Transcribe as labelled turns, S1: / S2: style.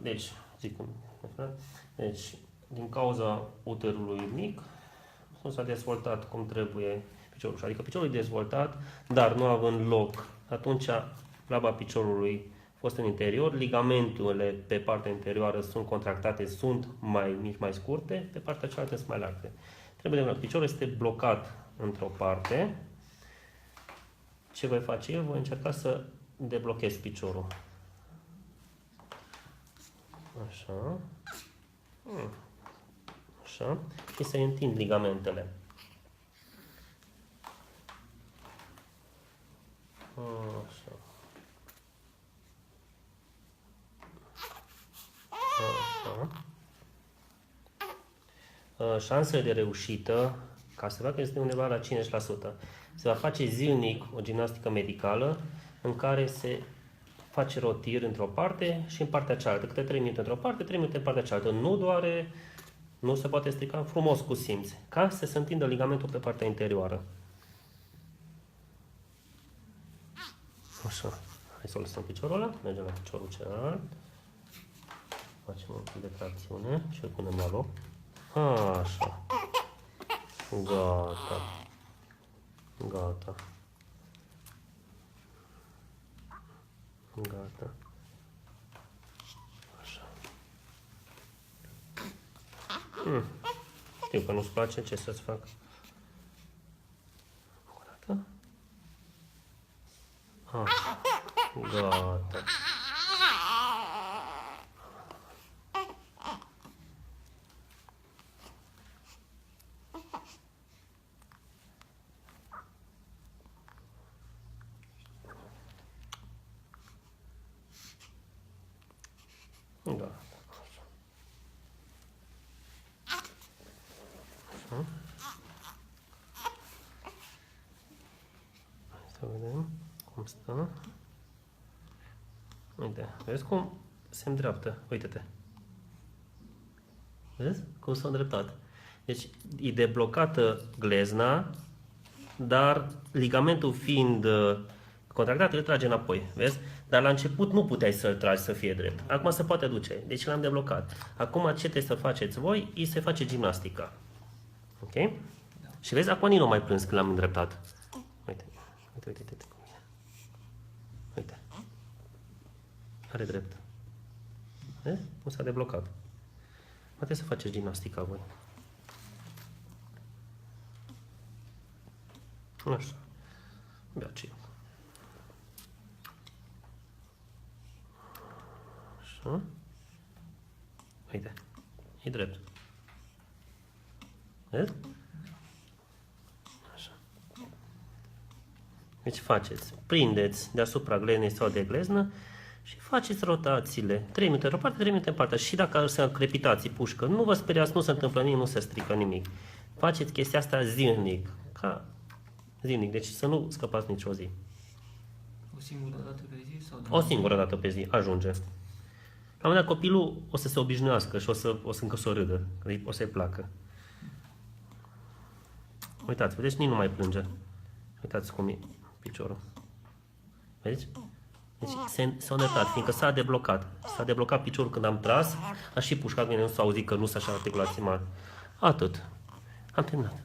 S1: Deci, zic cum. Deci, din cauza uterului mic, nu s-a dezvoltat cum trebuie piciorul. Adică piciorul e dezvoltat, dar nu având loc, atunci laba piciorului a fost în interior, ligamenturile pe partea interioară sunt contractate, sunt mai mici, mai scurte, pe partea cealaltă sunt mai large. Trebuie de piciorul este blocat într-o parte. Ce voi face eu? Voi încerca să deblochez piciorul. Așa. Așa. Și să întind ligamentele. Așa. Așa. Șansele de reușită, ca să facă, este undeva la 50%. Se va face zilnic o gimnastică medicală în care se face rotir într-o parte și în partea cealaltă. Câte 3 minute într-o parte, 3 minute în partea cealaltă. Nu doare, nu se poate strica, frumos cu simț. Ca să se întindă ligamentul pe partea interioară. Așa. Hai să lăsăm piciorul ăla. Mergem la piciorul celălalt. Facem un pic de tracțiune și îl punem la loc. Așa. Gata. Gata. Gata. Așa. Știu că nu-ți place, ce să-ți fac? O dată. Așa. Gata. Da. Așa. Hai să vedem cum stă. Uite, vezi cum se îndreaptă? Uite-te. Vezi cum s-a îndreptat? Deci e deblocată glezna, dar ligamentul fiind contractat, îl trage înapoi. Vezi? Dar la început nu puteai să-l tragi să fie drept. Acum se poate duce. Deci l-am deblocat. Acum ce trebuie să faceți voi? E să face gimnastica. Ok? Da. Și vezi, acum nici nu mai plâns când l-am îndreptat. Uite. Uite, uite, uite. Uite. Are drept. Vezi? Nu s-a deblocat. Mai trebuie să faceți gimnastica voi. Așa. Beaci. Așa. Uite. E drept. Vezi? Așa. Deci faceți. Prindeți deasupra gleznei sau de gleznă și faceți rotațiile. 3 minute într-o parte, 3 minute în partea. Și dacă sunt crepitații, pușcă, nu vă speriați, nu se întâmplă nimic, nu se strică nimic. Faceți chestia asta zilnic. Ca zilnic. Deci să nu scăpați nicio zi.
S2: O singură dată pe zi? Sau
S1: o singură dată pe zi. Ajunge. La un moment dat copilul o să se obișnuiască și o să încă să o râdă. O să-i placă. Uitați, vedeți, nici nu mai plânge. Uitați cum e piciorul. Vedeți? Deci s-a îndreptat, fiindcă s-a deblocat. S-a deblocat piciorul când am tras, a și pușcat, bine, nu s-a auzit că nu s-a așa articulații mari. Atât. Am terminat.